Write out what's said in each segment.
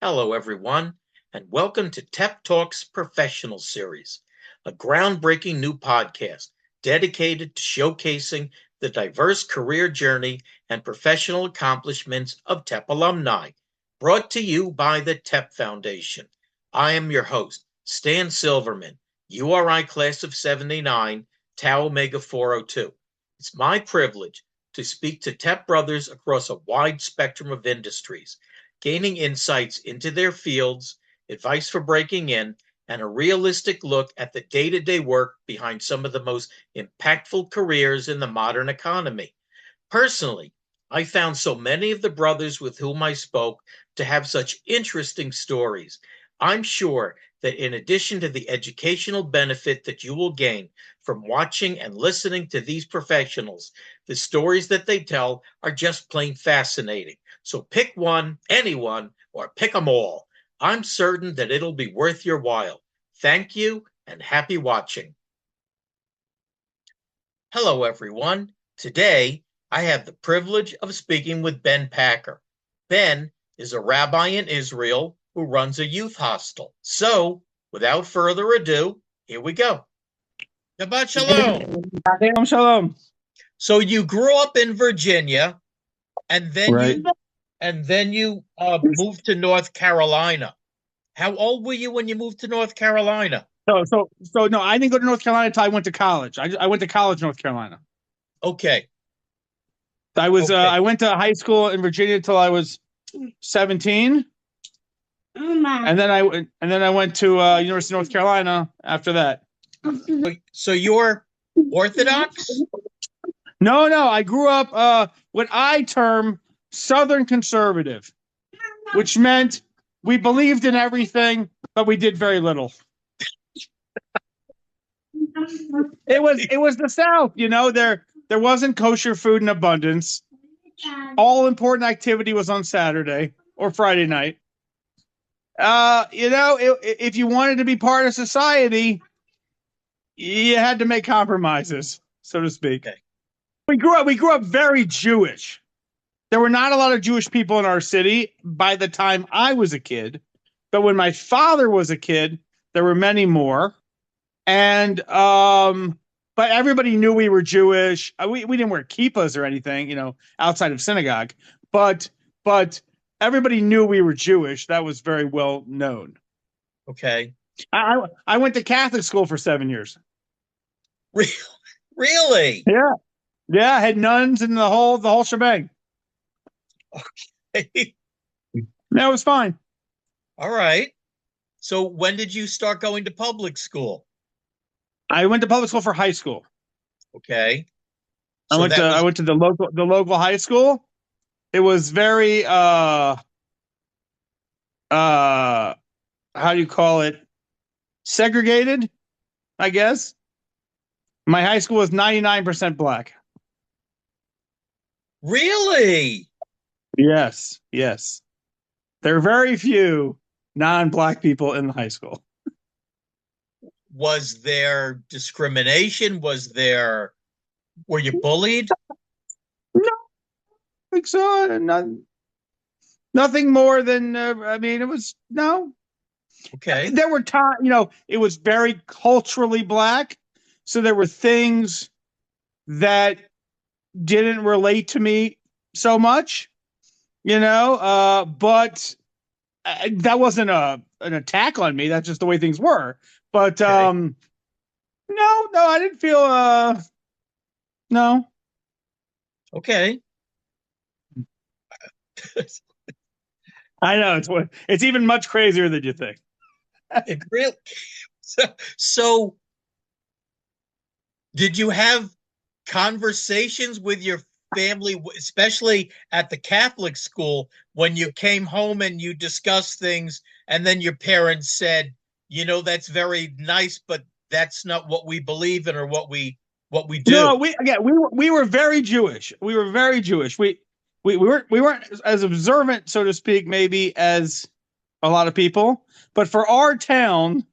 Hello, everyone, and welcome to TEP Talks Professional Series, a groundbreaking new podcast dedicated to showcasing the diverse career journey and professional accomplishments of TEP alumni, brought to you by the TEP Foundation. I am your host, Stan Silverman, URI Class of 79, Tau Omega 402. It's my privilege to speak to TEP brothers across a wide spectrum of industries, gaining insights into their fields, advice for breaking in, and a realistic look at the day-to-day work behind some of the most impactful careers in the modern economy. Personally, I found so many of the brothers with whom I spoke to have such interesting stories. I'm sure that in addition to the educational benefit that you will gain from watching and listening to these professionals, the stories that they tell are just plain fascinating. So pick one, anyone, or pick them all. I'm certain that it'll be worth your while. Thank you and happy watching. Hello, everyone. Today, I have the privilege of speaking with Ben Packer. Ben is a rabbi in Israel who runs a youth hostel. So, without further ado, here we go. Shabbat shalom. Shalom. So you grew up in Virginia, and then Right. you moved to North Carolina. How old were you when you moved to North Carolina? So no, I didn't go to North Carolina until I went to college. I went to college in North Carolina. Okay. I Okay. I went to high school in Virginia until I was 17, and then I went to University of North Carolina after that. So you're Orthodox? No, I grew up what I term Southern conservative, which meant we believed in everything, but we did very little. It was the South, there wasn't kosher food in abundance. All important activity was on Saturday or Friday night. If you wanted to be part of society, you had to make compromises, so to speak. Okay. We grew up very Jewish. There were not a lot of Jewish people in our city by the time I was a kid, but when my father was a kid, there were many more. And but everybody knew we were Jewish. We didn't wear kippahs or anything, outside of synagogue. But everybody knew we were Jewish. That was very well known. Okay. I went to Catholic school for 7 years. Really? Yeah. I had nuns and the whole shebang. Okay. That was fine. All right. So when did you start going to public school? I went to public school for high school. Okay. I went to the local high school. It was very how do you call it? Segregated, I guess. My high school was 99% black. Really? Yes. There are very few non-black people in the high school. Was there discrimination? Were you bullied? No, I think so. Nothing more than, it was, no. Okay. There were times, it was very culturally black. So there were things that didn't relate to me so much, but that wasn't an attack on me. That's just the way things were. But no, I didn't feel no. Okay. I know it's even much crazier than you think. It really. So did you have conversations with your family, especially at the Catholic school, when you came home and you discussed things, and then your parents said, that's very nice, but that's not what we believe in or what we do? No, we were very Jewish. We were very Jewish. We weren't as observant, so to speak, maybe as a lot of people, but for our town,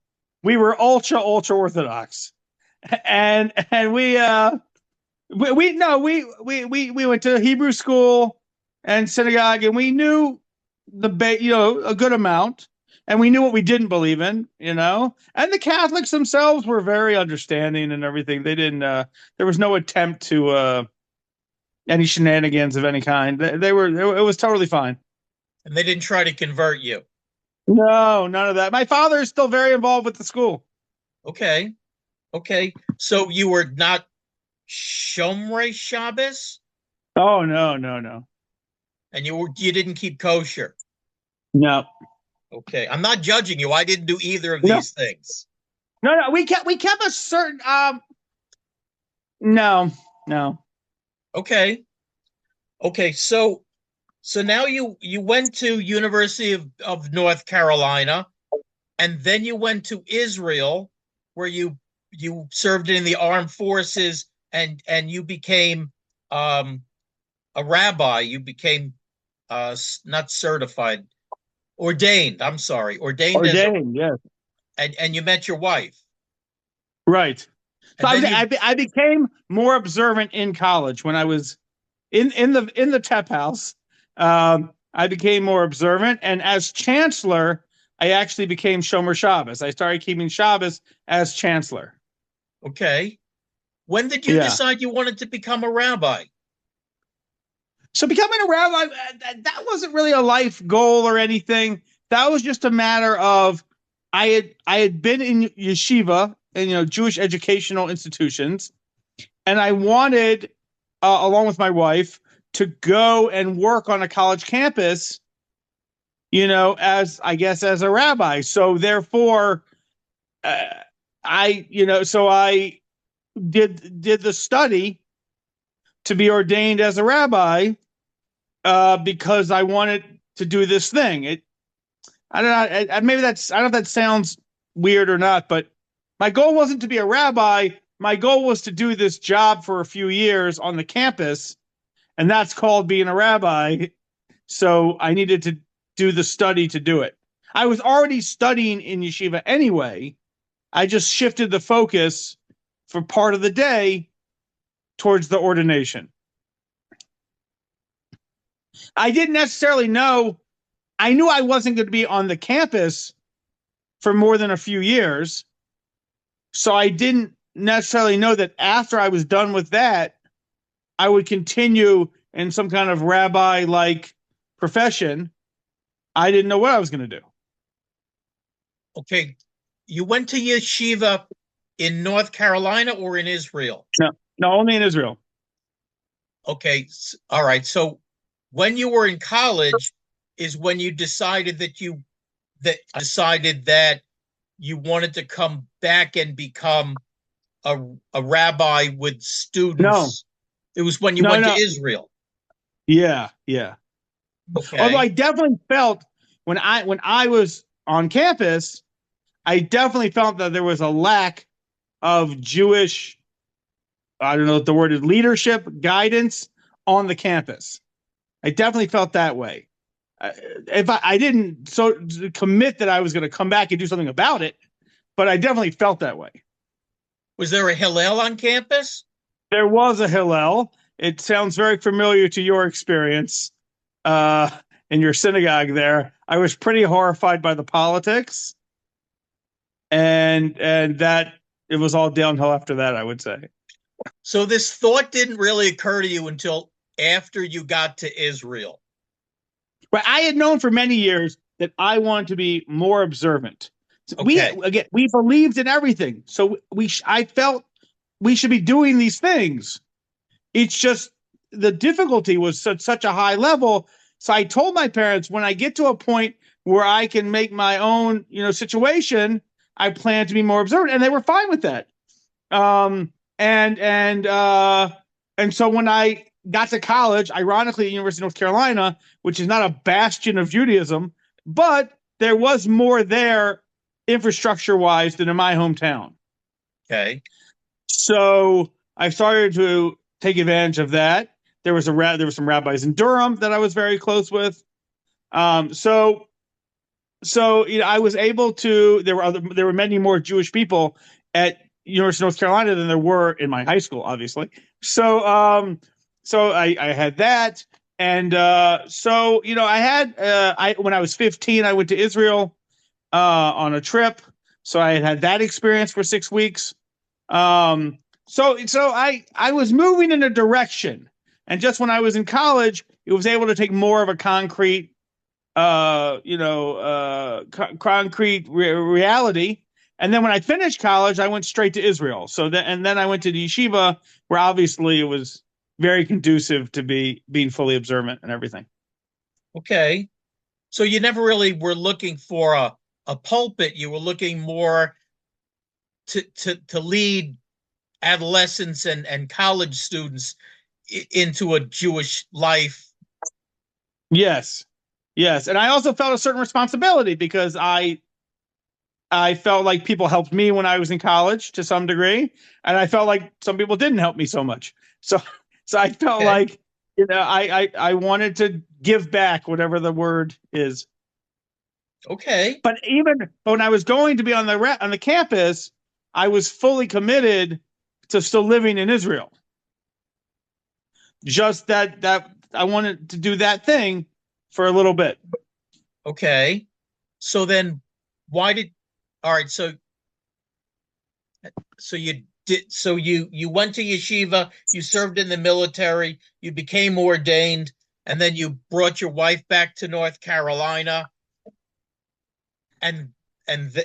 we were ultra Orthodox, and we went to Hebrew school and synagogue, and we knew a good amount, and we knew what we didn't believe in, and the Catholics themselves were very understanding and everything. They didn't, there was no attempt to, any shenanigans of any kind. It was totally fine. And they didn't try to convert you? No, none of that. My father is still very involved with the school. Okay. So you were not Shomrei Shabbos? Oh, no. And you didn't keep kosher? No. Okay. I'm not judging you. I didn't do either of these things. No. We kept a certain, no. Okay. So now you went to University of North Carolina, and then you went to Israel, where you served in the armed forces, and you became a rabbi. You became not certified, ordained. I'm sorry, ordained. Yes. And you met your wife. Right. So And I became more observant in college when I was in the TEP house. I became more observant, and as chancellor, I actually became Shomer Shabbos. I started keeping Shabbos as chancellor. Okay. When did you decide you wanted to become a rabbi? So becoming a rabbi, that wasn't really a life goal or anything. That was just a matter of I had been in yeshiva and Jewish educational institutions, and I wanted, along with my wife, to go and work on a college campus, as a rabbi. So therefore, I did the study to be ordained as a rabbi, because I wanted to do this thing. I don't know. Maybe I don't know if that sounds weird or not, but my goal wasn't to be a rabbi. My goal was to do this job for a few years on the campus, and that's called being a rabbi. So I needed to do the study to do it. I was already studying in yeshiva anyway. I just shifted the focus for part of the day towards the ordination. I didn't necessarily know. I knew I wasn't going to be on the campus for more than a few years. So I didn't necessarily know that after I was done with that, I would continue in some kind of rabbi-like profession. I didn't know what I was going to do. Okay. You went to yeshiva in North Carolina or in Israel? No, only in Israel. Okay. All right. So when you were in college is when you decided that you wanted to come back and become a rabbi with students. No. It was when you went to Israel. Yeah. Okay. Although I definitely felt when I was on campus, I definitely felt that there was a lack of Jewish, I don't know what the word is, leadership, guidance on the campus. I definitely felt that way. If I didn't commit that I was going to come back and do something about it, but I definitely felt that way. Was there a Hillel on campus? There was a Hillel. It sounds very familiar to your experience in your synagogue there. I was pretty horrified by the politics, and that it was all downhill after that, I would say. So this thought didn't really occur to you until after you got to Israel. But I had known for many years that I wanted to be more observant. Okay. We believed in everything, so I felt we should be doing these things. It's just the difficulty was such a high level. So I told my parents, when I get to a point where I can make my own, situation, I plan to be more observant, and they were fine with that. And so when I got to college, ironically, at University of North Carolina, which is not a bastion of Judaism, but there was more there infrastructure-wise than in my hometown. Okay. So I started to take advantage of that. There were some rabbis in Durham that I was very close with. So I was able to. There were many more Jewish people at University of North Carolina than there were in my high school, obviously. So I had that, And so, when I was 15, I went to Israel on a trip. So I had that experience for 6 weeks. So I was moving in a direction. And just when I was in college, it was able to take more of a concrete, concrete reality. And then when I finished college, I went straight to Israel. And then I went to the yeshiva, where obviously it was very conducive to being fully observant and everything. Okay. So you never really were looking for a pulpit. You were looking more to lead adolescents and college students into a Jewish life. Yes. Yes. And I also felt a certain responsibility because I felt like people helped me when I was in college to some degree, and I felt like some people didn't help me so much. So I felt like, I wanted to give back, whatever the word is. Okay. But even when I was going to be on the campus, I was fully committed to still living in Israel. Just that I wanted to do that thing for a little bit. Okay. So then all right, so you went to yeshiva, you served in the military, you became ordained, and then you brought your wife back to North Carolina, and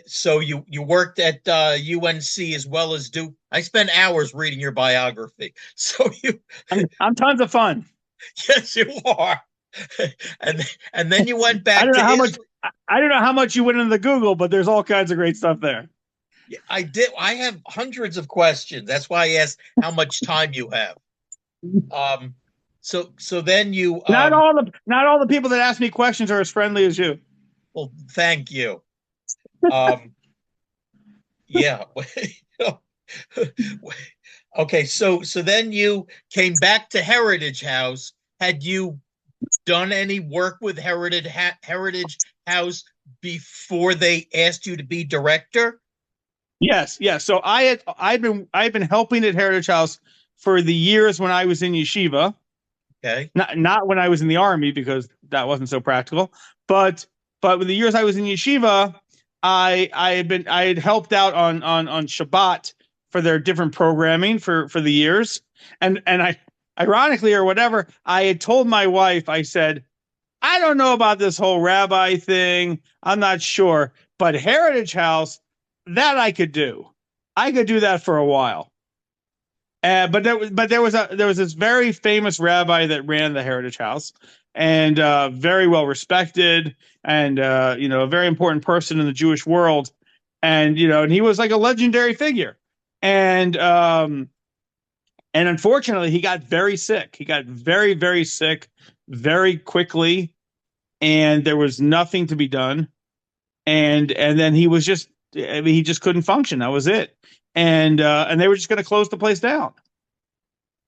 so you worked at UNC as well as Duke. I spent hours reading your biography. So I'm tons of fun. Yes, you are. And then you went back I don't know to how Israel. I don't know how much you went into the Google, but there's all kinds of great stuff there. Yeah, I did. I have hundreds of questions. That's why I asked how much time you have. So then you Not all the people that ask me questions are as friendly as you. well, thank you. Yeah. Okay, so then you came back to Heritage House. Had you done any work with Heritage House before they asked you to be director? Yes. So I've been helping at Heritage House for the years when I was in yeshiva. Okay. Not when I was in the army, because that wasn't so practical. But with the years I was in yeshiva, I had helped out on Shabbat for their different programming for the years. And I, ironically or whatever, I had told my wife, I said, I don't know about this whole rabbi thing. I'm not sure, but Heritage House, that I could do. I could do that for a while. But there was this very famous rabbi that ran the Heritage House, and very well respected, and a very important person in the Jewish world, and he was like a legendary figure, and unfortunately he got very sick. He got very, very sick very quickly, and there was nothing to be done, and then he was just, he just couldn't function. That was it. And they were just going to close the place down,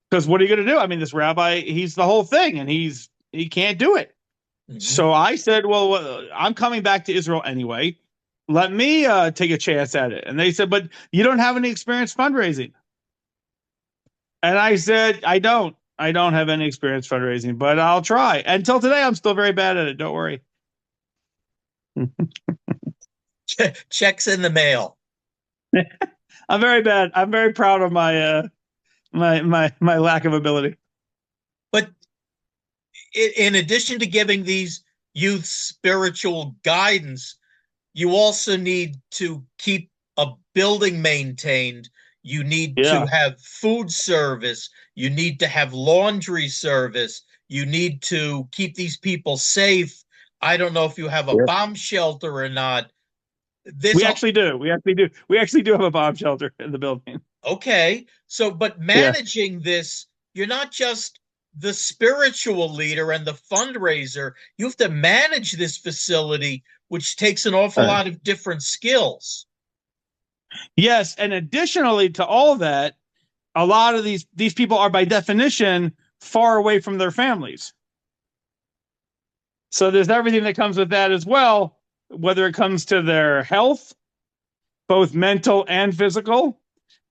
because what are you going to do? I mean, this rabbi, he's the whole thing, and he can't do it. Mm-hmm. So I said, well, I'm coming back to Israel anyway. Let me take a chance at it. And they said, but you don't have any experience fundraising. And I said, I don't have any experience fundraising, but I'll try. Until today, I'm still very bad at it. Don't worry. Checks in the mail. I'm very bad. I'm very proud of my my lack of ability. But in addition to giving these youth spiritual guidance, you also need to keep a building maintained. You need to have food service. You need to have laundry service. You need to keep these people safe. I don't know if you have a bomb shelter or not. We actually do. We actually do have a bomb shelter in the building. Okay. So, but managing this, you're not just the spiritual leader and the fundraiser. You have to manage this facility, which takes an awful lot of different skills. Yes. And additionally to all that, a lot of these people are by definition far away from their families. So there's everything that comes with that as well, whether it comes to their health, both mental and physical,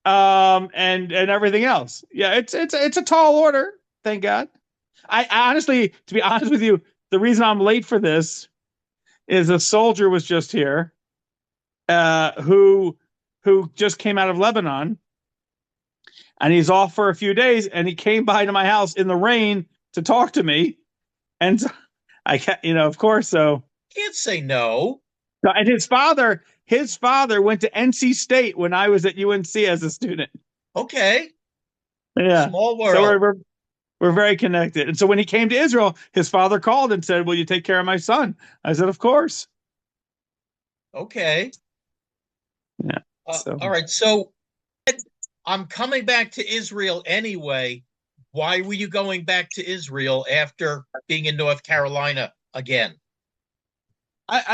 and everything else. Yeah, it's a tall order, thank God. I honestly, to be honest with you, the reason I'm late for this is a soldier was just here, who just came out of Lebanon, and he's off for a few days, and he came by to my house in the rain to talk to me, and so I can't, of course, so. Can't say no. And his father went to NC State when I was at UNC as a student. Okay. Yeah. Small world. So we're very connected. And so when he came to Israel, his father called and said, "Will you take care of my son?" I said, "Of course." Okay. Yeah. All right. So I'm coming back to Israel anyway. Why were you going back to Israel after being in North Carolina again? There's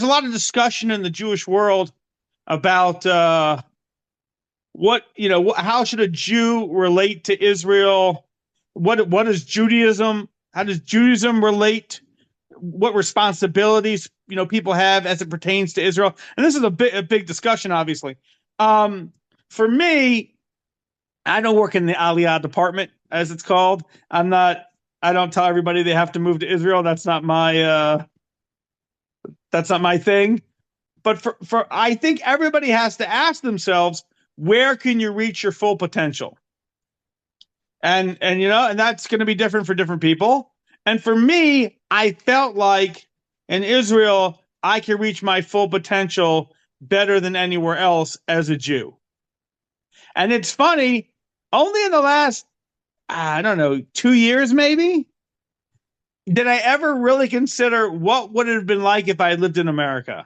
a lot of discussion in the Jewish world about how should a Jew relate to Israel? What is Judaism? How does Judaism relate? What responsibilities people have as it pertains to Israel? And this is a big discussion, obviously. For me, I don't work in the Aliyah department, as it's called. I don't tell everybody they have to move to Israel. That's not my thing. But for I think everybody has to ask themselves, where can you reach your full potential? And that's going to be different for different people. And for me, I felt like in Israel, I can reach my full potential better than anywhere else as a Jew. And it's funny, only in the last, I don't know, 2 years maybe, did I ever really consider what would it have been like if I had lived in America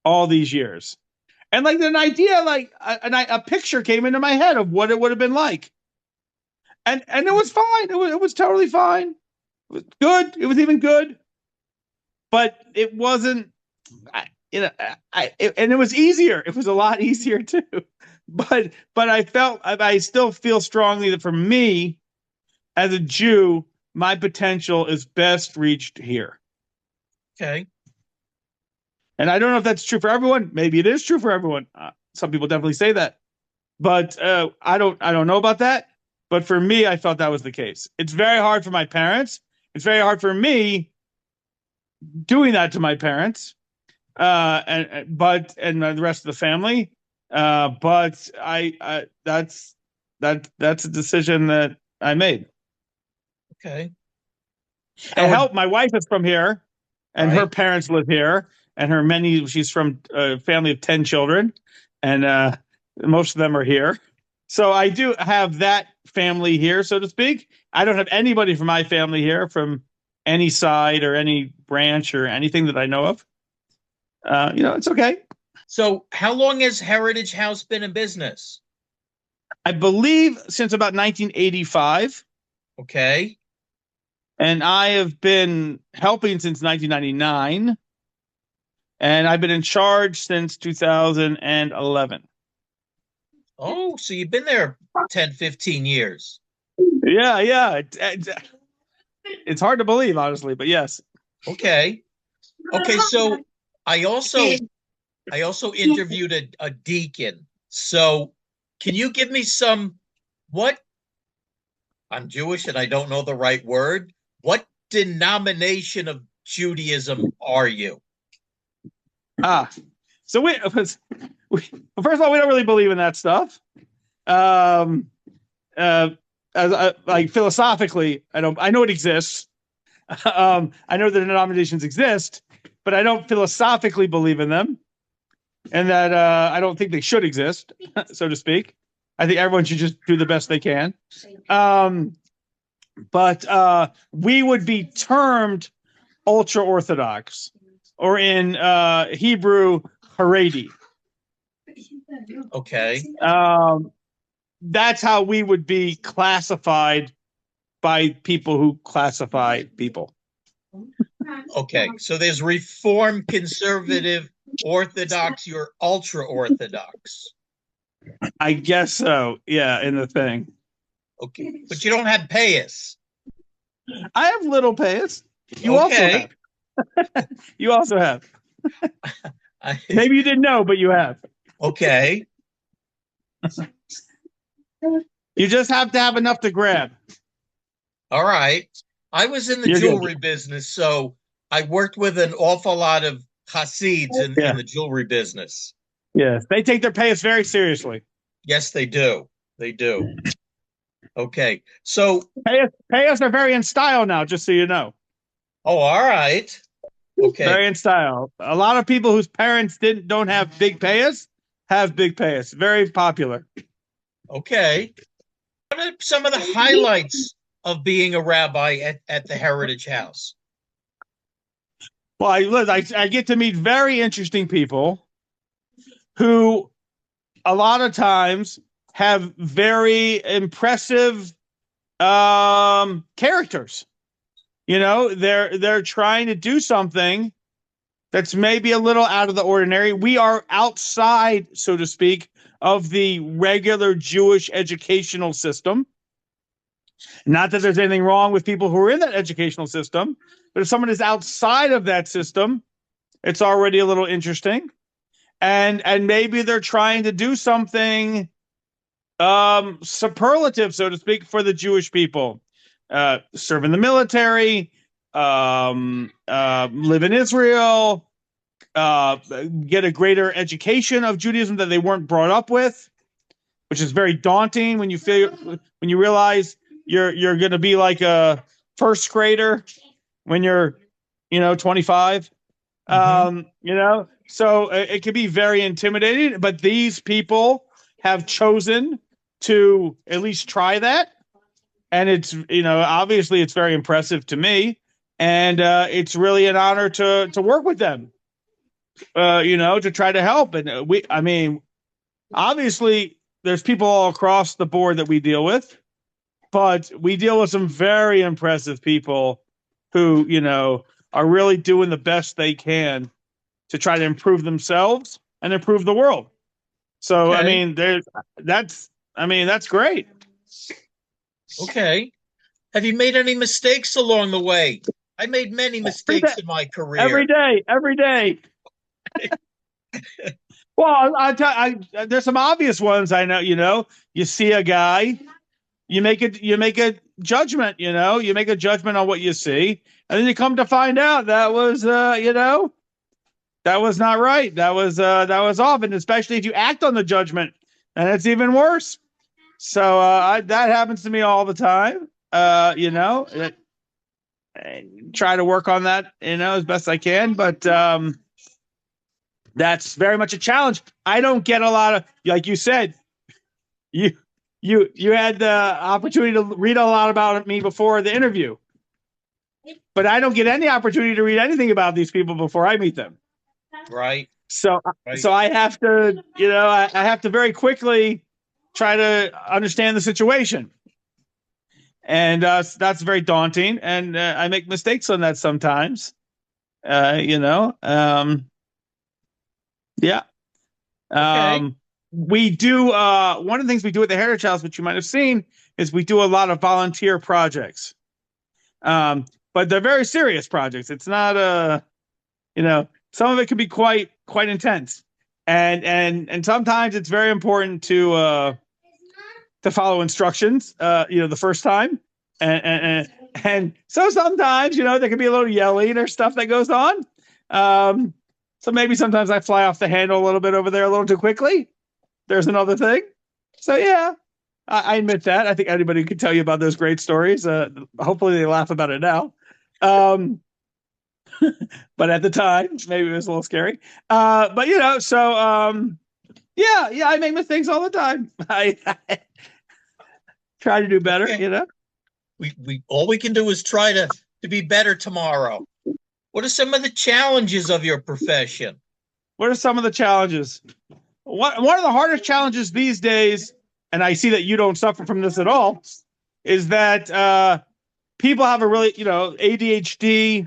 all these years. And like an idea, like a picture came into my head of what it would have been like. And it was fine. It was totally fine. It was good. It was even good. But it wasn't, and it was easier. It was a lot easier too. But I still feel strongly that for me, as a Jew, my potential is best reached here. Okay. And I don't know if that's true for everyone. Maybe it is true for everyone. Some people definitely say that, but I don't know about that. But for me, I felt that was the case. It's very hard for my parents. It's very hard for me doing that to my parents, and the rest of the family. But that's a decision that I made. Okay. It helped. My wife is from here, and right. Her parents live here, and she's from a family of 10 children, and most of them are here. So I do have that family here, so to speak. I don't have anybody from my family here from any side or any branch or anything that I know of. It's okay. So how long has Heritage House been in business? I believe since about 1985. Okay. And I have been helping since 1999. And I've been in charge since 2011. Oh, so you've been there 10, 15 years. Yeah. It's hard to believe, honestly, but yes. Okay. So I also interviewed a deacon. So can you give me I'm Jewish and I don't know the right word. What denomination of Judaism are you? So first of all, we don't really believe in that stuff. Like philosophically, I know it exists. I know that denominations exist, but I don't philosophically believe in them, and that I don't think they should exist, so to speak. I think everyone should just do the best they can. But we would be termed ultra Orthodox, or in Hebrew, Haredi. Okay. That's how we would be classified by people who classify people. Okay. So there's Reformed, Conservative, Orthodox, you're ultra Orthodox. I guess so. Yeah, in the thing. Okay. But you don't have payas. I have little payas. You also have. You also have. Maybe you didn't know, but you have. Okay. You just have to have enough to grab. All right. I was in the jewelry business, so I worked with an awful lot of Hasids in the jewelry business. Yes, they take their payas very seriously. Yes, they do. They do. Okay. So payas are very in style now, just so you know. Oh, all right. Okay. Very in style. A lot of people whose parents don't have big payas have big payas. Very popular. Okay. What are some of the highlights of being a rabbi at the Heritage House? Well, I get to meet very interesting people who a lot of times have very impressive characters. You know, they're trying to do something that's maybe a little out of the ordinary. We are outside, so to speak, of the regular Jewish educational system. Not that there's anything wrong with people who are in that educational system, but if someone is outside of that system, it's already a little interesting. And maybe they're trying to do something superlative, so to speak, for the Jewish people. Serve in the military, live in Israel, get a greater education of Judaism that they weren't brought up with, which is very daunting when you realize you're going to be like a first grader when you're 25. Mm-hmm. So it can be very intimidating, but these people have chosen to at least try that. And it's, obviously it's very impressive to me. And it's really an honor to work with them, to try to help. And obviously there's people all across the board that we deal with, but we deal with some very impressive people who, are really doing the best they can to try to improve themselves and improve the world. So, okay. That's great. Okay. Have you made any mistakes along the way? I made many mistakes in my career. Every day. Well, there's some obvious ones. I know, you see a guy, you make a judgment, you make a judgment on what you see. And then you come to find out that was, that was not right. That was off. And especially if you act on the judgment, and it's even worse. So that happens to me all the time. I try to work on that, as best I can. But that's very much a challenge. I don't get a lot of, like you said, you had the opportunity to read a lot about me before the interview. But I don't get any opportunity to read anything about these people before I meet them. Right. So I have to, I have to very quickly try to understand the situation. And that's very daunting. And I make mistakes on that sometimes, Yeah. Okay. We do, one of the things we do at the Heritage House, which you might have seen, is we do a lot of volunteer projects. But they're very serious projects. It's not some of it can be quite intense. And sometimes it's very important to follow instructions, the first time. And so sometimes, there can be a little yelling or stuff that goes on. So maybe sometimes I fly off the handle a little bit over there a little too quickly. There's another thing. So yeah, I admit that. I think anybody could tell you about those great stories. Hopefully they laugh about it now. But at the time, maybe it was a little scary. I make mistakes all the time. I try to do better, okay. We all we can do is try to be better tomorrow. What are some of the challenges of your profession? What are some of the challenges? One of the hardest challenges these days, and I see that you don't suffer from this at all, is that people have a really, ADHD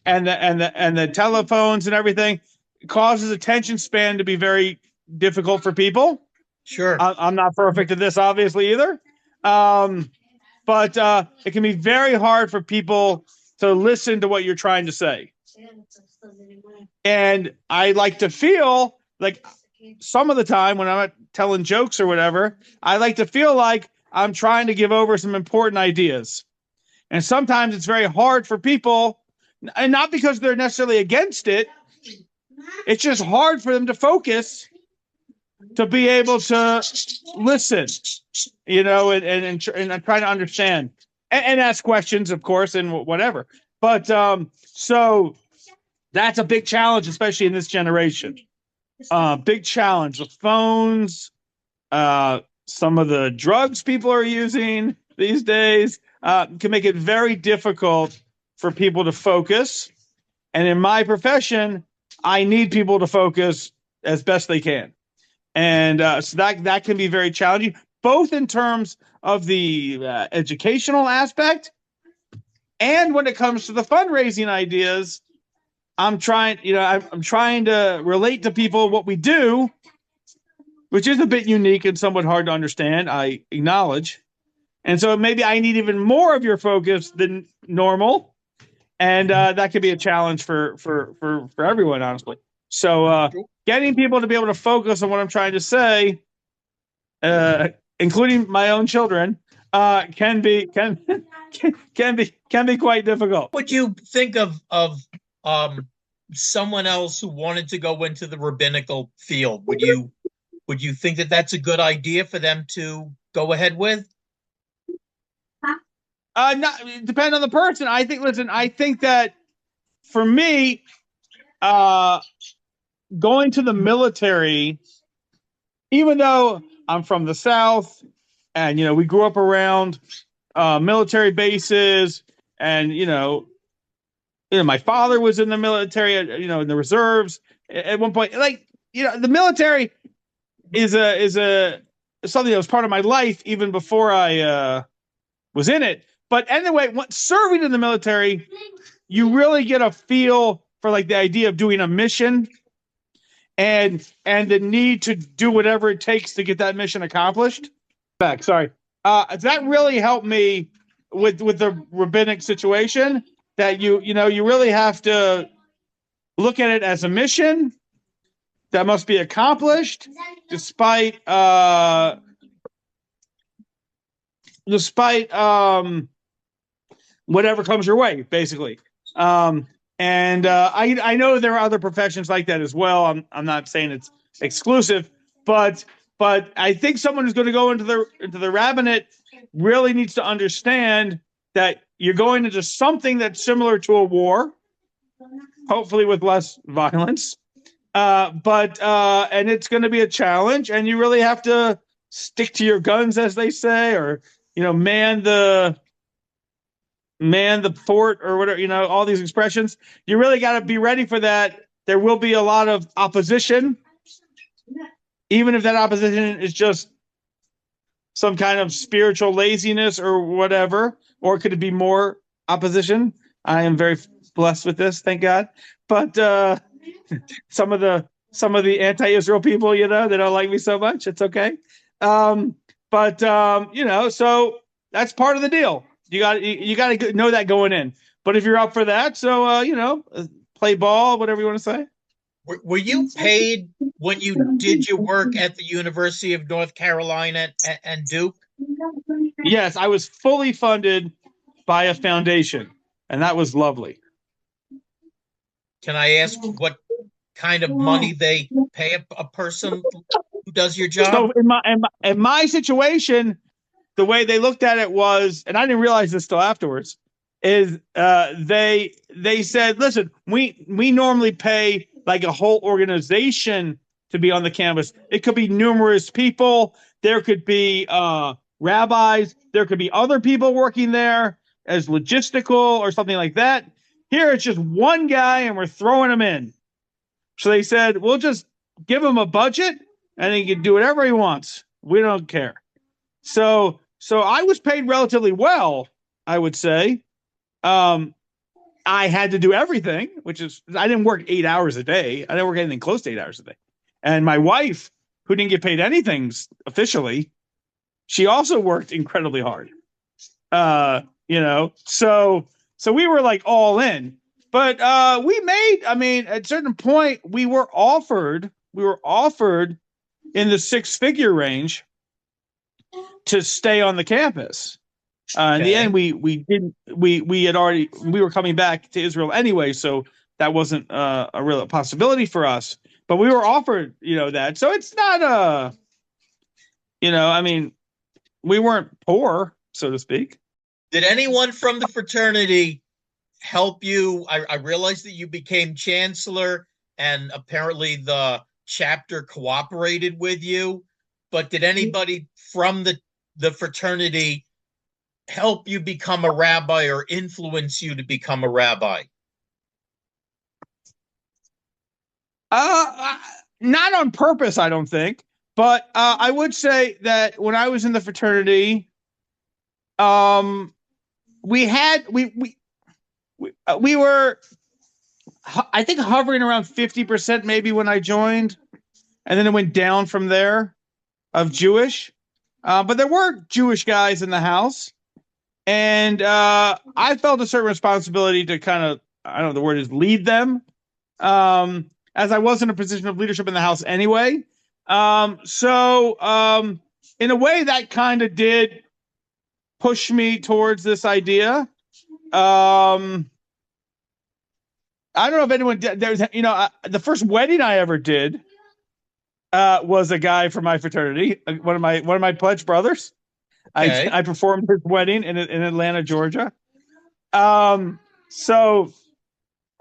and the telephones and everything causes attention span to be very difficult for people. Sure. I'm not perfect at this, obviously, either. But it can be very hard for people to listen to what you're trying to say. And I like to feel like some of the time when I'm telling jokes or whatever, I like to feel like I'm trying to give over some important ideas. And sometimes it's very hard for people, and not because they're necessarily against it. It's just hard for them to focus, to be able to listen, and try to understand and ask questions, of course, and whatever. But so that's a big challenge, especially in this generation. Big challenge. The phones, some of the drugs people are using these days can make it very difficult for people to focus. And in my profession, I need people to focus as best they can. And so that can be very challenging, both in terms of the educational aspect and when it comes to the fundraising ideas. I'm trying to relate to people what we do, which is a bit unique and somewhat hard to understand, I acknowledge. And so maybe I need even more of your focus than normal. And that could be a challenge for everyone, honestly. So getting people to be able to focus on what I'm trying to say, including my own children, can be quite difficult. Would you think of someone else who wanted to go into the rabbinical field? Would you think that that's a good idea for them to go ahead with? Depend on the person. I think that for me, going to the military, even though I'm from the South and, we grew up around military bases, and, my father was in the military, in the reserves at one point. The military is something that was part of my life even before I was in it. But anyway, serving in the military, you really get a feel for the idea of doing a mission and the need to do whatever it takes to get that mission accomplished. That really helped me with the rabbinic situation, that you really have to look at it as a mission that must be accomplished despite whatever comes your way, basically. I know there are other professions like that as well. I'm not saying it's exclusive, but I think someone who's going to go into the rabbinate really needs to understand that you're going into something that's similar to a war, hopefully with less violence. And it's going to be a challenge, and you really have to stick to your guns, as they say, or man the fort, or whatever, all these expressions. You really got to be ready for that. There will be a lot of opposition, even if that opposition is just some kind of spiritual laziness or whatever, or could it be more opposition? I am very blessed with this, thank God. But some of the anti-Israel people, they don't like me so much. It's okay. So that's part of the deal. You got to know that going in. But if you're up for that, so play ball, whatever you want to say. Were you paid when you did your work at the University of North Carolina and Duke? Yes, I was fully funded by a foundation, and that was lovely. Can I ask what kind of money they pay a person who does your job? So in my situation, the way they looked at it was, and I didn't realize this till afterwards, is they said, listen, we normally pay a whole organization to be on the campus. It could be numerous people. There could be rabbis. There could be other people working there as logistical or something like that. Here it's just one guy, and we're throwing him in. So they said, we'll just give him a budget, and he can do whatever he wants. We don't care. So I was paid relatively well, I would say. I had to do everything, which is, I didn't work 8 hours a day. I didn't work anything close to 8 hours a day. And my wife, who didn't get paid anything officially, she also worked incredibly hard. So we were all in. But we made, at a certain point, we were offered in the 6-figure range. to stay on the campus. In the end, we were coming back to Israel anyway, so that wasn't a real possibility for us. But we were offered, that. So it's not I mean, we weren't poor, so to speak. Did anyone from the fraternity help you? I realized that you became chancellor, and apparently the chapter cooperated with you. But did anybody from the fraternity help you become a rabbi or influence you to become a rabbi? Not on purpose, I don't think. But I would say that when I was in the fraternity, we were, I think, hovering around 50% maybe when I joined, and then it went down from there of Jewish. But there were Jewish guys in the house, and I felt a certain responsibility to kind of, I don't know, the word is lead them, as I was in a position of leadership in the house anyway. So in a way, that kind of did push me towards this idea. I don't know if anyone did. There's, the first wedding I ever did was a guy from my fraternity, one of my pledge brothers. Okay. I performed his wedding in Atlanta, Georgia. So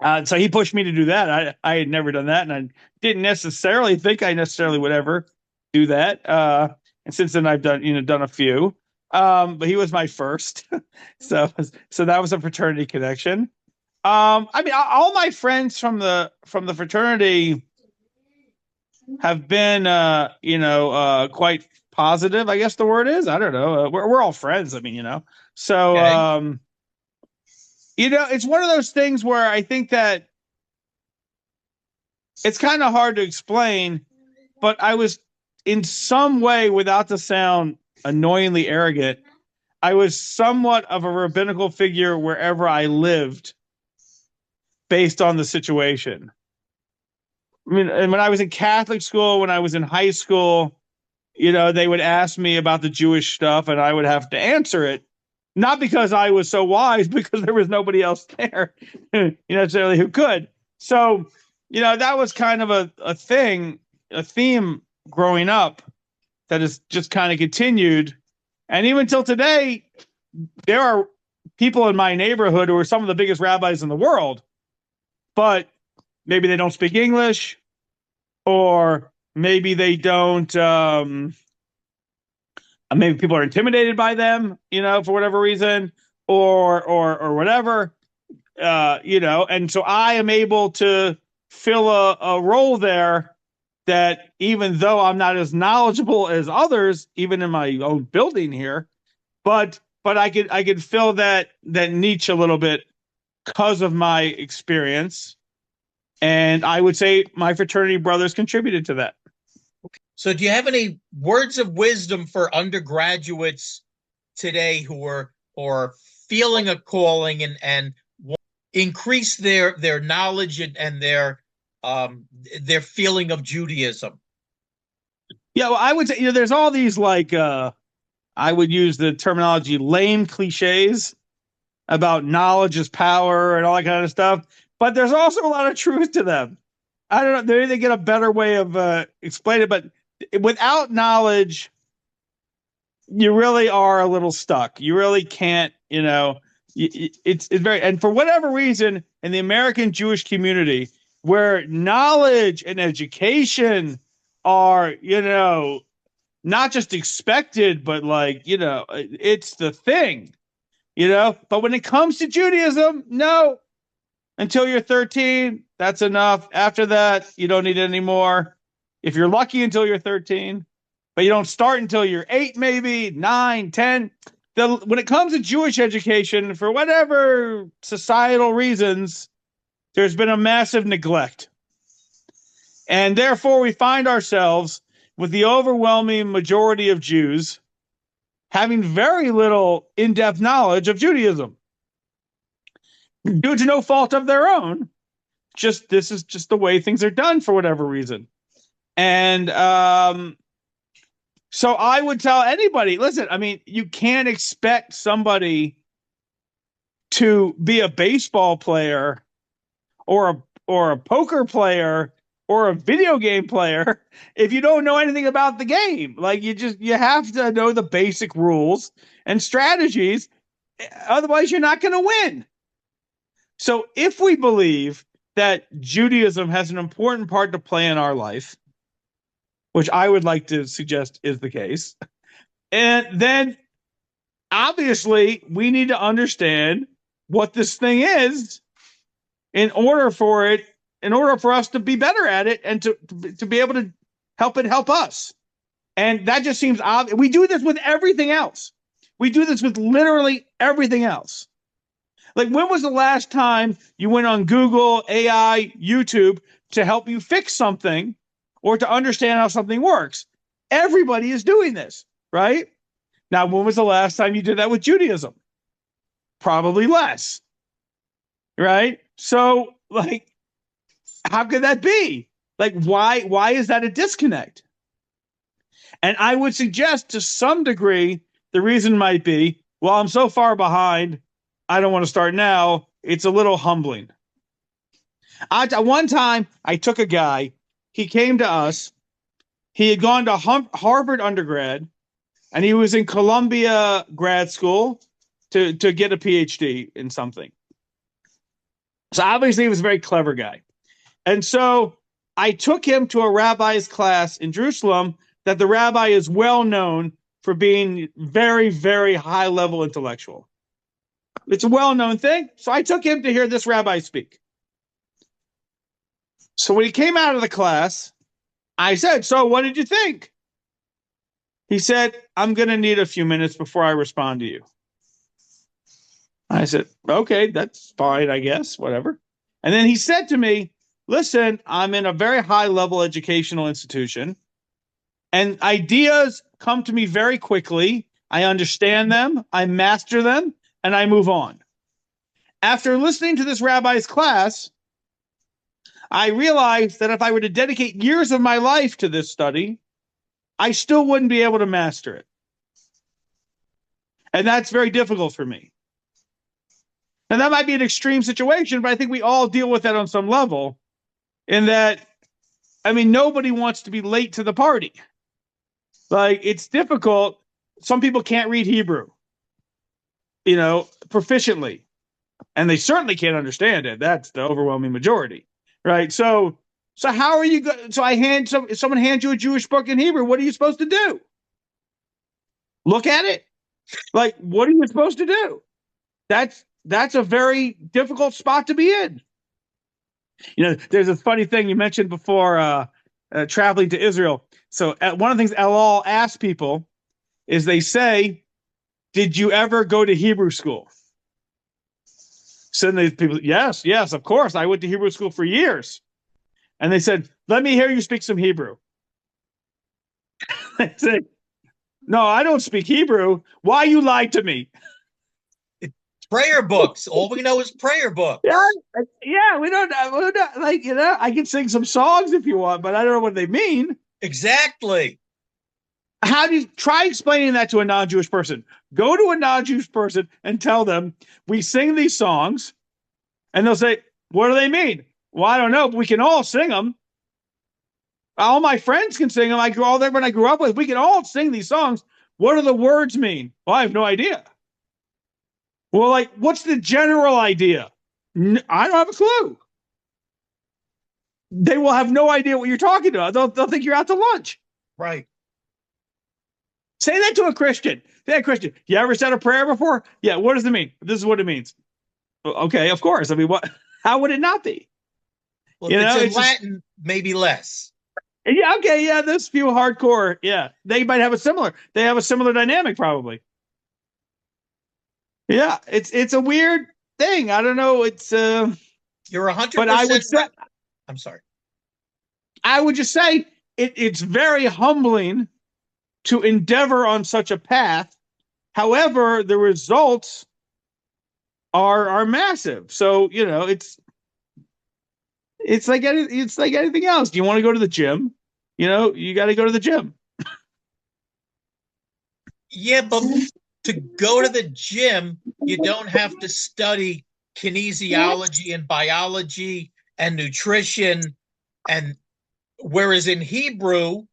he pushed me to do that. I had never done that, and I didn't necessarily think I would ever do that. And since then, I've done a few. But he was my first, so that was a fraternity connection. I mean, all my friends from the fraternity have been, quite positive, I guess the word is. I don't know. We're all friends. I mean, so, okay. It's one of those things where I think that it's kind of hard to explain, but I was in some way, without to sound annoyingly arrogant, I was somewhat of a rabbinical figure wherever I lived based on the situation. I mean, and when I was in Catholic school, when I was in high school, they would ask me about the Jewish stuff and I would have to answer it. Not because I was so wise, because there was nobody else there, necessarily who could. So, that was kind of a theme growing up that has just kind of continued. And even till today, there are people in my neighborhood who are some of the biggest rabbis in the world, but maybe they don't speak English, or maybe they don't, maybe people are intimidated by them, for whatever reason, or whatever, and so I am able to fill a role there that, even though I'm not as knowledgeable as others, even in my own building here, but I could fill that niche a little bit because of my experience. And I would say my fraternity brothers contributed to that. So do you have any words of wisdom for undergraduates today who are feeling a calling and increase their knowledge and their feeling of Judaism? Yeah, well, I would say, there's all these, I would use the terminology lame cliches about knowledge is power and all that kind of stuff. But there's also a lot of truth to them. I don't know. Maybe they get a better way of explaining it, but without knowledge, you really are a little stuck. You really can't, it's very, and for whatever reason, in the American Jewish community, where knowledge and education are, not just expected, but it's the thing, but when it comes to Judaism, no. Until you're 13, that's enough. After that, you don't need it anymore. If you're lucky, until you're 13, but you don't start until you're 8, maybe 9, 10. When it comes to Jewish education, for whatever societal reasons, there's been a massive neglect. And therefore, we find ourselves with the overwhelming majority of Jews having very little in-depth knowledge of Judaism, due to no fault of their own. This is just the way things are done for whatever reason. And So I would tell anybody, listen, I mean, you can't expect somebody to be a baseball player or a poker player or a video game player if you don't know anything about the game. Like you have to know the basic rules and strategies. Otherwise, you're not going to win. So if we believe that Judaism has an important part to play in our life, which I would like to suggest is the case, and then obviously we need to understand what this thing is in order for us to be better at it and to be able to help it help us. And that just seems obvious. We do this with everything else. We do this with literally everything else. Like, when was the last time you went on Google, AI, YouTube to help you fix something or to understand how something works? Everybody is doing this, right? Now, when was the last time you did that with Judaism? Probably less, right? So, like, how could that be? Like, why is that a disconnect? And I would suggest to some degree, the reason might be, well, I'm so far behind, I don't want to start now. It's a little humbling. One time, I took a guy. He came to us. He had gone to Harvard undergrad, and he was in Columbia grad school to get a PhD in something. So obviously, he was a very clever guy. And so I took him to a rabbi's class in Jerusalem that the rabbi is well known for being very, very high-level intellectual. It's a well-known thing. So I took him to hear this rabbi speak. So when he came out of the class, I said, so what did you think? He said, I'm going to need a few minutes before I respond to you. I said, okay, that's fine, I guess, whatever. And then he said to me, listen, I'm in a very high-level educational institution, and ideas come to me very quickly. I understand them, I master them, and I move on. After listening to this rabbi's class, I realized that if I were to dedicate years of my life to this study, I still wouldn't be able to master it. And that's very difficult for me. And that might be an extreme situation, but I think we all deal with that on some level. In that, I mean, nobody wants to be late to the party. Like, it's difficult. Some people can't read Hebrew, proficiently. And they certainly can't understand it. That's the overwhelming majority, right? So how are you going? So someone hands you a Jewish book in Hebrew. What are you supposed to do? Look at it? Like, what are you supposed to do? That's a very difficult spot to be in. There's a funny thing you mentioned before, traveling to Israel. So one of the things El asks people is they say, did you ever go to Hebrew school? So then people, yes, of course. I went to Hebrew school for years. And they said, let me hear you speak some Hebrew. I said, no, I don't speak Hebrew. Why you lied to me? Prayer books. All we know is prayer books. Yeah, we don't know. I can sing some songs if you want, but I don't know what they mean. Exactly. How do you try explaining that to a non-Jewish person? Go to a non-Jewish person and tell them, we sing these songs, and they'll say, what do they mean? Well, I don't know, but we can all sing them. All my friends can sing them. Everyone I grew up with, we can all sing these songs. What do the words mean? Well, I have no idea. Well, like, what's the general idea? I don't have a clue. They will have no idea what you're talking about. They'll think you're out to lunch. Right. Say that to a Christian. Say, Christian, you ever said a prayer before? Yeah, what does it mean? This is what it means. Okay, of course. I mean, what? How would it not be? Well, if it's in Latin, maybe less. Yeah, okay, yeah, there's a few hardcore. Yeah, they might have a similar dynamic, probably. Yeah, it's a weird thing. I don't know. It's you're 100%. But I would say, I'm sorry. I would just say it's very humbling to endeavor on such a path. However, the results are massive. So it's like anything else. Do you want to go to the gym? You got to go to the gym. Yeah, but to go to the gym, you don't have to study kinesiology and biology and nutrition. And whereas in Hebrew,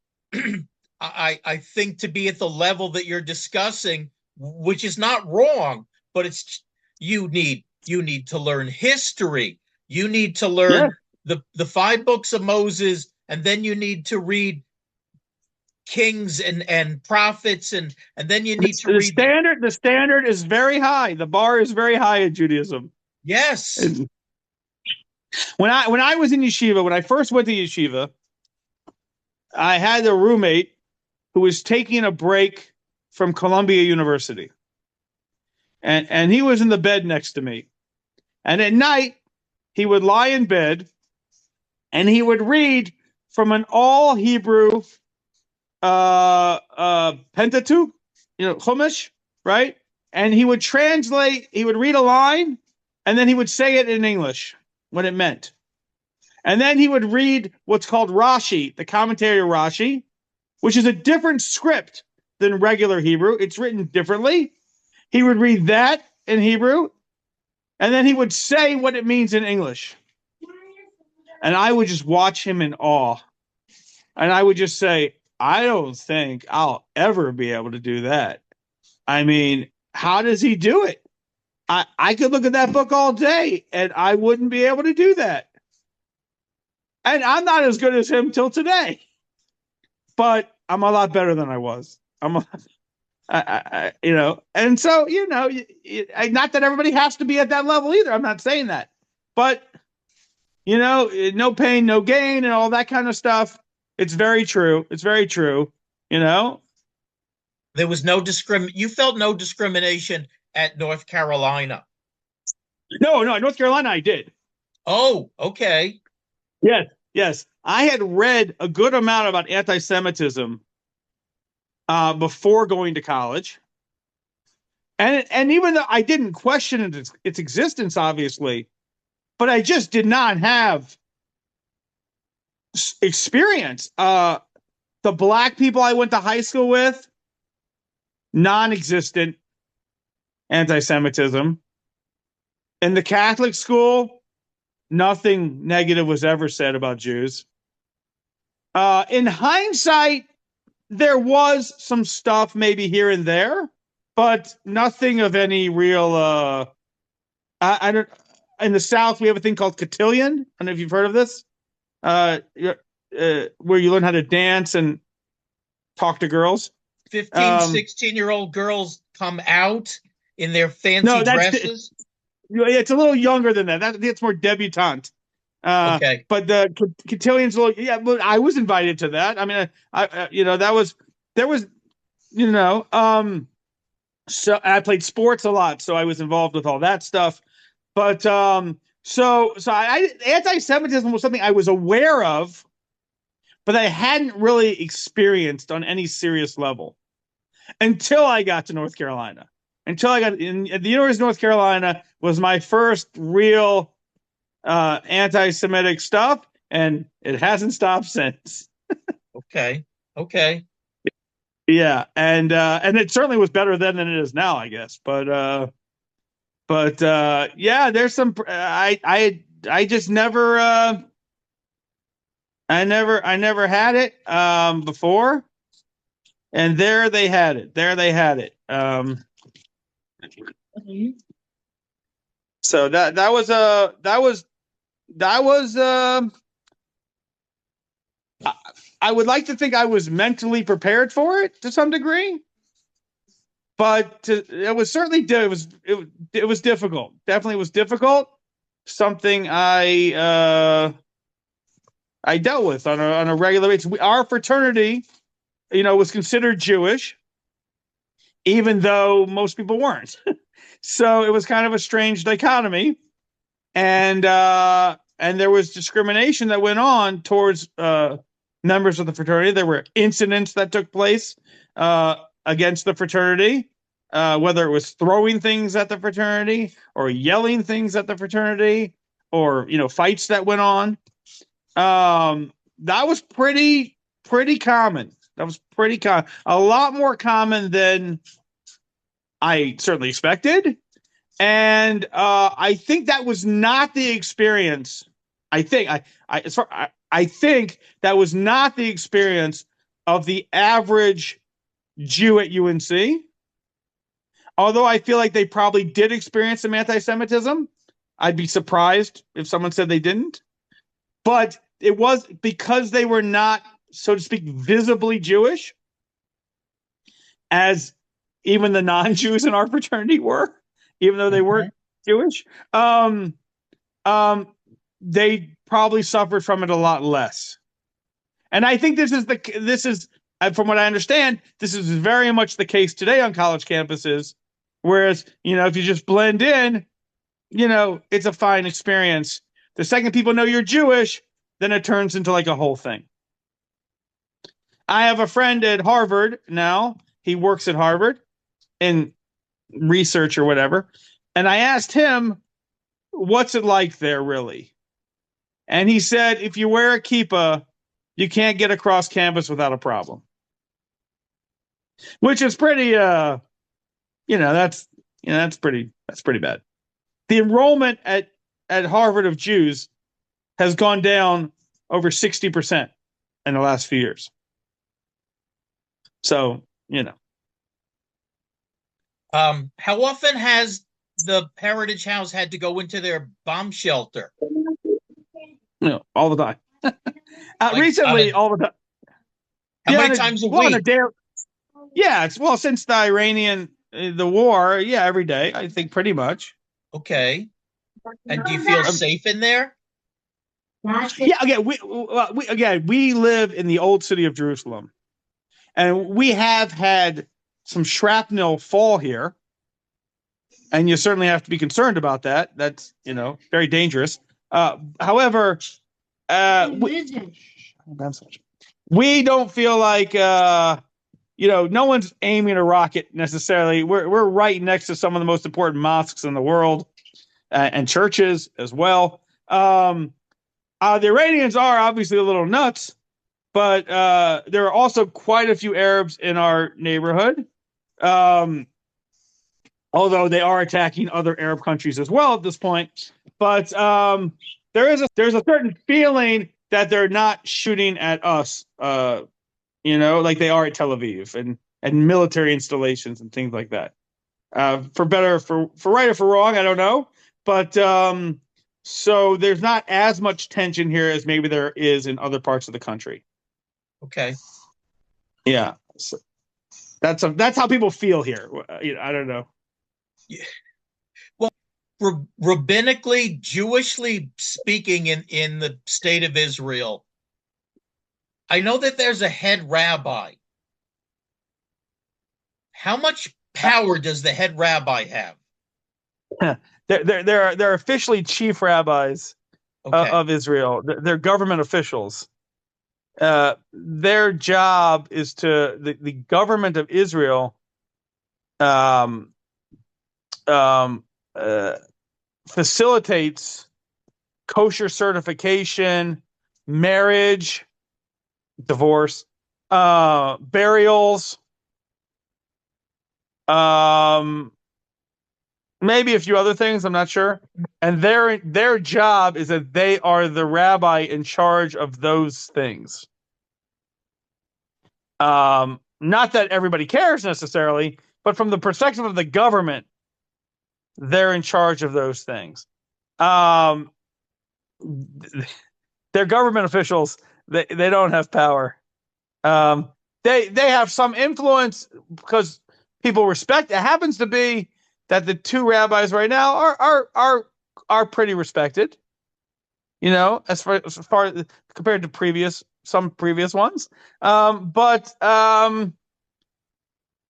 I think to be at the level that you're discussing, which is not wrong, but it's you need to learn history. You need to Yeah. learn the five books of Moses, and then you need to read kings and prophets, and then you need to The read standard is very high. The bar is very high in Judaism. yes. And when I was in yeshiva, when I first went to yeshiva, I had a roommate who was taking a break from Columbia University. And he was in the bed next to me. And at night, he would lie in bed and he would read from an all Hebrew Pentateuch, Chumash, right? And he would translate, he would read a line, and then he would say it in English, what it meant. And then he would read what's called Rashi, the commentary of Rashi, which is a different script than regular Hebrew. It's written differently. He would read that in Hebrew, and then he would say what it means in English. And I would just watch him in awe. And I would just say, I don't think I'll ever be able to do that. I mean, how does he do it? I could look at that book all day and I wouldn't be able to do that. And I'm not as good as him till today, but I'm a lot better than I was. And so, not that everybody has to be at that level either. I'm not saying that, but no pain, no gain and all that kind of stuff. It's very true. It's very true. There was no you felt no discrimination at North Carolina. No, North Carolina, I did. Oh, okay. Yes. I had read a good amount about anti-Semitism before going to college. And even though I didn't question its existence, obviously, but I just did not have experience. The black people I went to high school with, non-existent anti-Semitism. In the Catholic school, nothing negative was ever said about Jews. In hindsight, there was some stuff maybe here and there, but nothing of any real. I don't. In the South, we have a thing called cotillion. I don't know if you've heard of this. Where you learn how to dance and talk to girls. 15, 16-year-old girls come out in their fancy dresses. It's a little younger than that. That's more debutante. Okay. But the cotillions, but I was invited to that. I mean, so I played sports a lot, so I was involved with all that stuff. But anti-Semitism was something I was aware of, but I hadn't really experienced on any serious level until I got to North Carolina. Until I got in the University of North Carolina was my first real anti-Semitic stuff, and it hasn't stopped since. Okay. Yeah, and it certainly was better then than it is now, I guess. But yeah, there's some. I just never. I never had it before, and there they had it. So that was I would like to think I was mentally prepared for it to some degree, but it was certainly it was difficult. Definitely was difficult. Something I dealt with on a regular basis. Our fraternity, was considered Jewish, even though most people weren't. So it was kind of a strange dichotomy, and there was discrimination that went on towards members of the fraternity. There were incidents that took place against the fraternity, whether it was throwing things at the fraternity or yelling things at the fraternity, or fights that went on. That was pretty common. That was pretty common. A lot more common than I certainly expected. And I think that was not the experience. I think I think that was not the experience of the average Jew at UNC. Although I feel like they probably did experience some anti-Semitism. I'd be surprised if someone said they didn't. But it was because they were not, so to speak, visibly Jewish, as even the non-Jews in our fraternity were, even though they weren't Jewish. They probably suffered from it a lot less. And I think this is from what I understand, this is very much the case today on college campuses. Whereas, if you just blend in, it's a fine experience. The second people know you're Jewish, then it turns into like a whole thing. I have a friend at Harvard now. He works at Harvard in research or whatever. And I asked him, what's it like there really? And he said, if you wear a kippah, you can't get across campus without a problem. Which is pretty, that's pretty bad. The enrollment at Harvard of Jews has gone down over 60% in the last few years. So, How often has the Heritage House had to go into their bomb shelter? All the time. Recently, all the time. How many times a week? Since the war, every day, I think pretty much. Okay. And do you feel safe in there? Yeah, we live in the old city of Jerusalem. And we have had some shrapnel fall here. And you certainly have to be concerned about that. That's, very dangerous. However, we don't feel like, no one's aiming a rocket necessarily. We're right next to some of the most important mosques in the world and churches as well. The Iranians are obviously a little nuts, but there are also quite a few Arabs in our neighborhood. Although they are attacking other Arab countries as well at this point. But there's a certain feeling that they're not shooting at us, like they are at Tel Aviv and military installations and things like that. For better, for right or for wrong, I don't know. But so there's not as much tension here as maybe there is in other parts of the country. Okay. Yeah. So that's how people feel here. I don't know. Yeah. Well, rabbinically, Jewishly speaking, in the state of Israel, I know that there's a head rabbi. How much power does the head rabbi have? They're officially chief rabbis of Israel. They're government officials. Their job is the government of Israel facilitates kosher certification, marriage, divorce, burials, maybe a few other things. I'm not sure. And their job is that they are the rabbi in charge of those things. Not that everybody cares necessarily, but from the perspective of the government, they're in charge of those things. They're government officials. They don't have power. They have some influence because people respect. It happens to be that the two rabbis right now are pretty respected. As far compared to some previous ones. But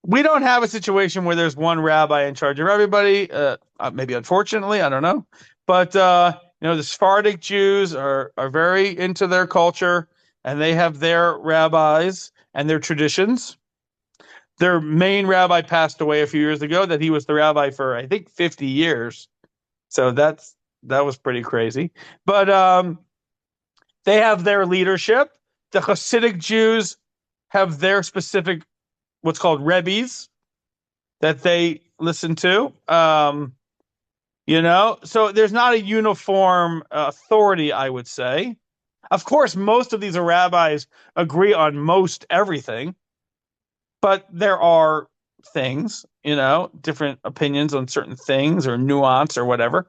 we don't have a situation where there's one rabbi in charge of everybody. Maybe unfortunately, I don't know. But the Sephardic Jews are very into their culture, and they have their rabbis and their traditions. Their main rabbi passed away a few years ago. That he was the rabbi for, I think, 50 years. So that was pretty crazy. But they have their leadership. The Hasidic Jews have their specific what's called rebbes that they listen to. So there's not a uniform authority, I would say. Of course, most of these rabbis agree on most everything, but there are things, different opinions on certain things or nuance or whatever.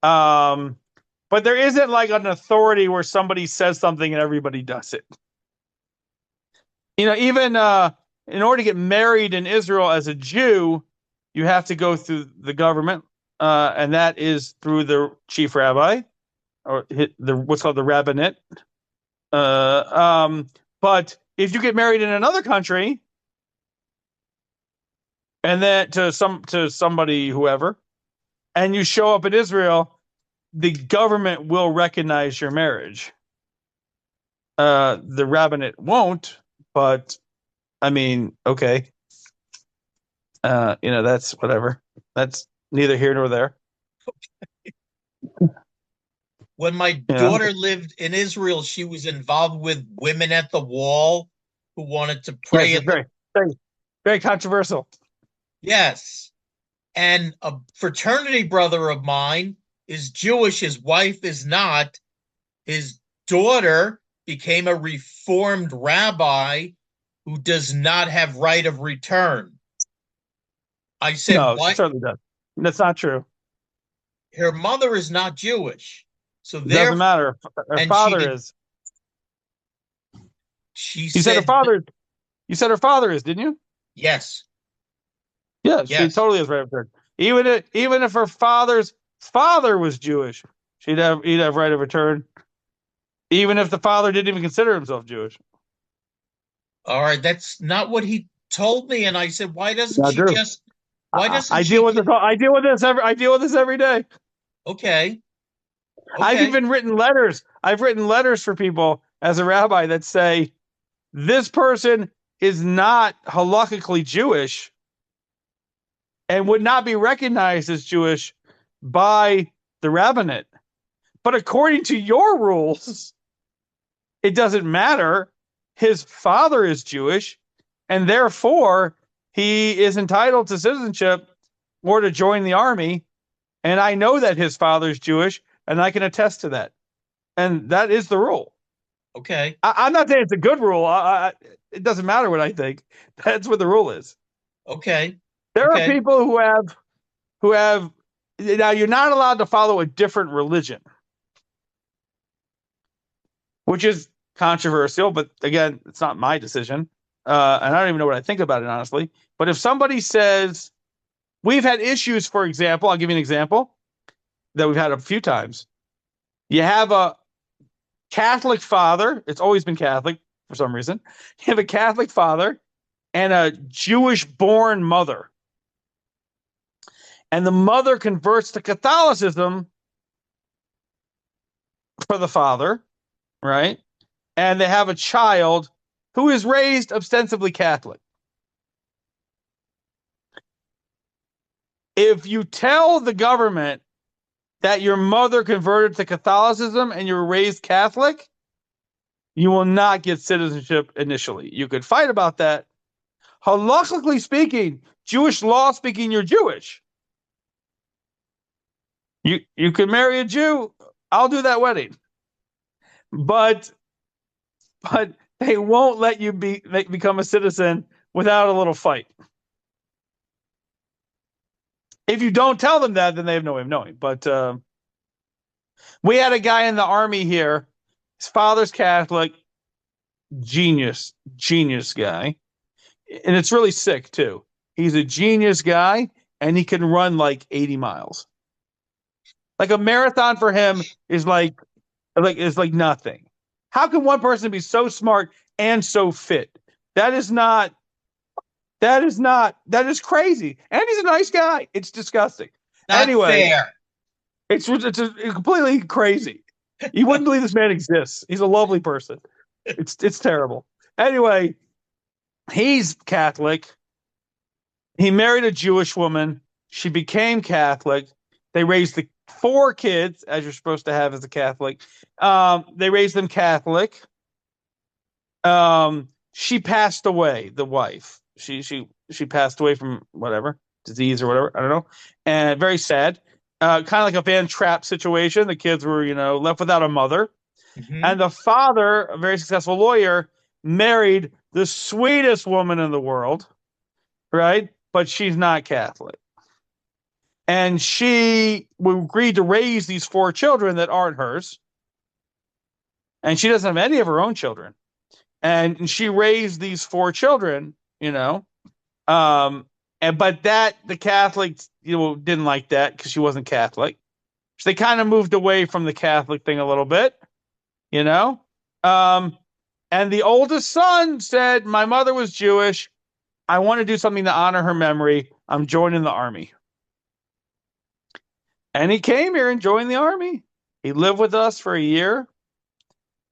But there isn't like an authority where somebody says something and everybody does it. Even in order to get married in Israel as a Jew, you have to go through the government, and that is through the chief rabbi, or what's called the rabbinate. But if you get married in another country, and then to somebody, whoever, and you show up in Israel, the government will recognize your marriage. The rabbinate won't, but I mean, okay. That's whatever. That's neither here nor there. When my daughter lived in Israel, she was involved with Women at the Wall who wanted to pray. Yes, very, very, very controversial. Yes. And a fraternity brother of mine is Jewish. His wife is not. His daughter became a reformed rabbi who does not have right of return. I said, no, why? She certainly does. That's not true. Her mother is not Jewish. So it doesn't matter. Her father is. You said her father is, didn't you? Yes. Yeah, yes. She totally has right of return. Even if her father's father was Jewish, he'd have right of return. Even if the father didn't even consider himself Jewish. All right, that's not what he told me, and I said, "Why doesn't she just? Why doesn't I deal with this? I deal with this every day. Okay. I've even written letters. I've written letters for people as a rabbi that say this person is not halakhically Jewish and would not be recognized as Jewish by the rabbinate. But according to your rules, it doesn't matter. His father is Jewish, and therefore he is entitled to citizenship or to join the army. And I know that his father is Jewish, and I can attest to that. And that is the rule. Okay. I'm not saying it's a good rule. It doesn't matter what I think. That's what the rule is. Okay. There are people who have. Now, you're not allowed to follow a different religion, which is controversial. But again, it's not my decision. And I don't even know what I think about it, honestly. But if somebody says, we've had issues, for example, I'll give you an example that we've had a few times. You have a Catholic father. It's always been Catholic for some reason. You have a Catholic father and a Jewish-born mother. And the mother converts to Catholicism for the father, right? And they have a child who is raised ostensibly Catholic. If you tell the government that your mother converted to Catholicism and you were raised Catholic, you will not get citizenship initially. You could fight about that. Halakhically speaking, Jewish law speaking, you're Jewish. You can marry a Jew. I'll do that wedding. But they won't let you become a citizen without a little fight. If you don't tell them that, then they have no way of knowing. But we had a guy in the army here. His father's Catholic. Genius guy. And it's really sick, too. He's a genius guy, and he can run like 80 miles. Like a marathon for him is like nothing. How can one person be so smart and so fit? That is crazy. And he's a nice guy. It's disgusting. Not fair. It's completely crazy. You wouldn't believe this man exists. He's a lovely person. It's terrible. Anyway, he's Catholic. He married a Jewish woman. She became Catholic. They raised the 4 kids, as you're supposed to have as a Catholic. They raised them Catholic. she passed away. The wife, she passed away from whatever disease or whatever. I don't know, and very sad. Kind of like a Van Trapp situation. The kids were, left without a mother, and the father, a very successful lawyer, married the sweetest woman in the world, right? But she's not Catholic. And she agreed to raise these 4 children that aren't hers. And she doesn't have any of her own children. And she raised these 4 children, but that the Catholics, didn't like that because she wasn't Catholic. So they kind of moved away from the Catholic thing a little bit, And the oldest son said, "My mother was Jewish. I want to do something to honor her memory. I'm joining the army." And he came here and joined the army. He lived with us for a year,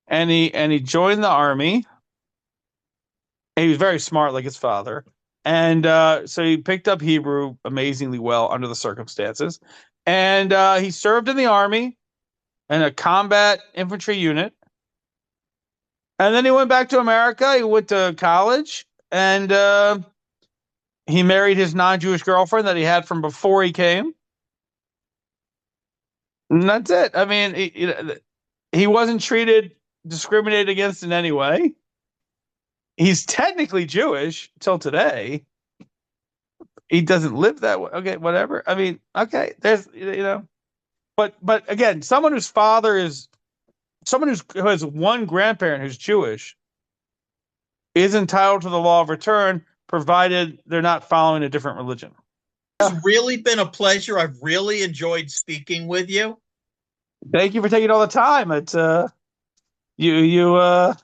and he joined the army. And he was very smart, like his father. And so he picked up Hebrew amazingly well under the circumstances. And he served in the army in a combat infantry unit. And then he went back to America. He went to college, and he married his non-Jewish girlfriend that he had from before he came. And that's it. I mean, he wasn't discriminated against in any way. He's technically Jewish till today. He doesn't live that way. Okay, whatever. I mean, okay, there's, but again, someone who has one grandparent who's Jewish is entitled to the law of return, provided they're not following a different religion. It's really been a pleasure. I've really enjoyed speaking with you. Thank you for taking all the time. It's you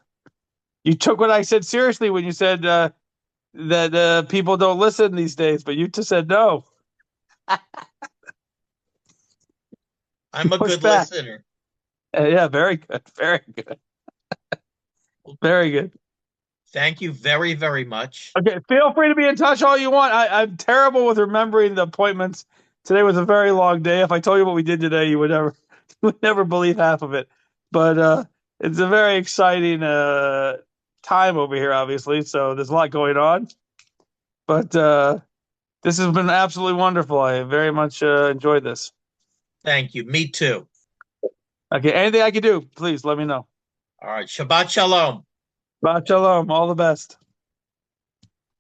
took what I said seriously when you said that people don't listen these days, but you just said no. I'm a good listener. Yeah, very good. Very good. Very good. Thank you very, very much. Okay, feel free to be in touch all you want. I'm terrible with remembering the appointments. Today was a very long day. If I told you what we did today, you would never believe half of it. But it's a very exciting time over here, obviously. So there's a lot going on. But this has been absolutely wonderful. I very much enjoyed this. Thank you. Me too. Okay, anything I can do, please let me know. All right. Shabbat shalom. Shabbat shalom. All the best.